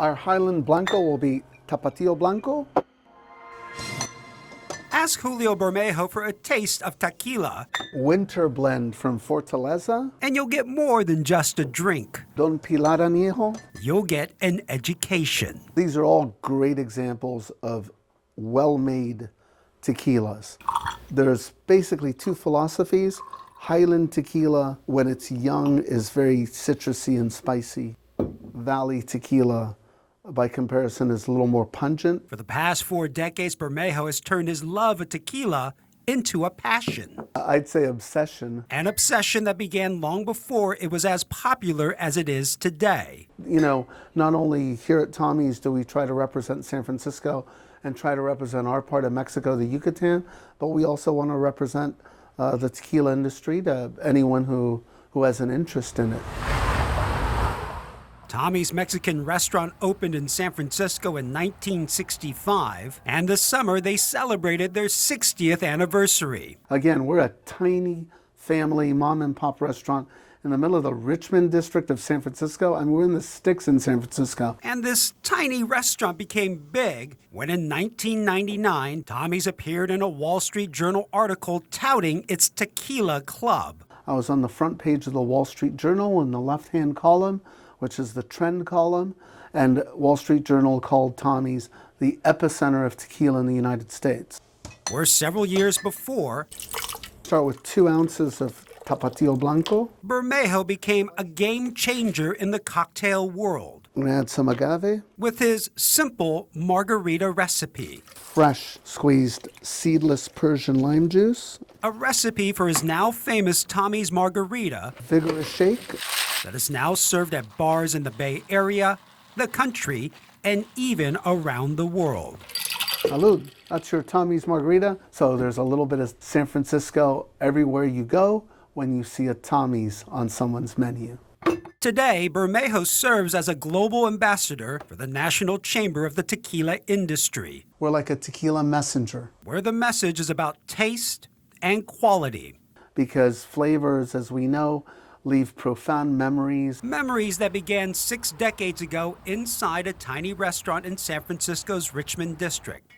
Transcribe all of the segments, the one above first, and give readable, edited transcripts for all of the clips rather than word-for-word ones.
Our Highland Blanco will be Tapatio Blanco. Ask Julio Bermejo for a taste of tequila, Winter blend from Fortaleza. and you'll get more than just a drink. Don Pilar Añejo. You'll get an education. These are all great examples of well-made tequilas. There's basically two philosophies. Highland tequila, when it's young, is very citrusy and spicy. Valley tequila, by comparison, is a little more pungent. For the past 4 decades, Bermejo has turned his love of tequila into a passion. I'd say obsession. An obsession that began long before it was as popular as it is today. You know, not only here at Tommy's do we try to represent San Francisco and try to represent our part of Mexico, the Yucatan, but we also want to represent the tequila industry to anyone who has an interest in it. Tommy's Mexican restaurant opened in San Francisco in 1965, and this summer they celebrated their 60th anniversary. Again, we're a tiny family mom and pop restaurant in the middle of the Richmond District of San Francisco, and we're in the sticks in San Francisco. And this tiny restaurant became big when in 1999, Tommy's appeared in a Wall Street Journal article touting its tequila club. I was on the front page of the Wall Street Journal in the left-hand column, which is the trend column, and Wall Street Journal called Tommy's the epicenter of tequila in the United States. Where several years before, Start with 2 ounces of Tapatio Blanco. Bermejo became a game changer in the cocktail world I'm gonna add some agave, with his simple Margarita recipe, fresh squeezed seedless Persian lime juice, a recipe for his now famous Tommy's Margarita vigorous shake. that is now served at bars in the Bay Area, the country, and even around the world. Salud. That's your Tommy's Margarita. So there's a little bit of San Francisco everywhere you go when you see a Tommy's on someone's menu. Today, Bermejo serves as a global ambassador for the National Chamber of the Tequila Industry, We're like a tequila messenger where the message is about taste and quality. because flavors, as we know, leave profound memories. Memories that began 6 decades ago inside a tiny restaurant in San Francisco's Richmond District,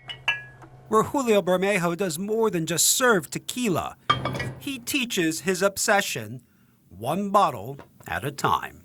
where Julio Bermejo does more than just serve tequila. He teaches his obsession, one bottle at a time.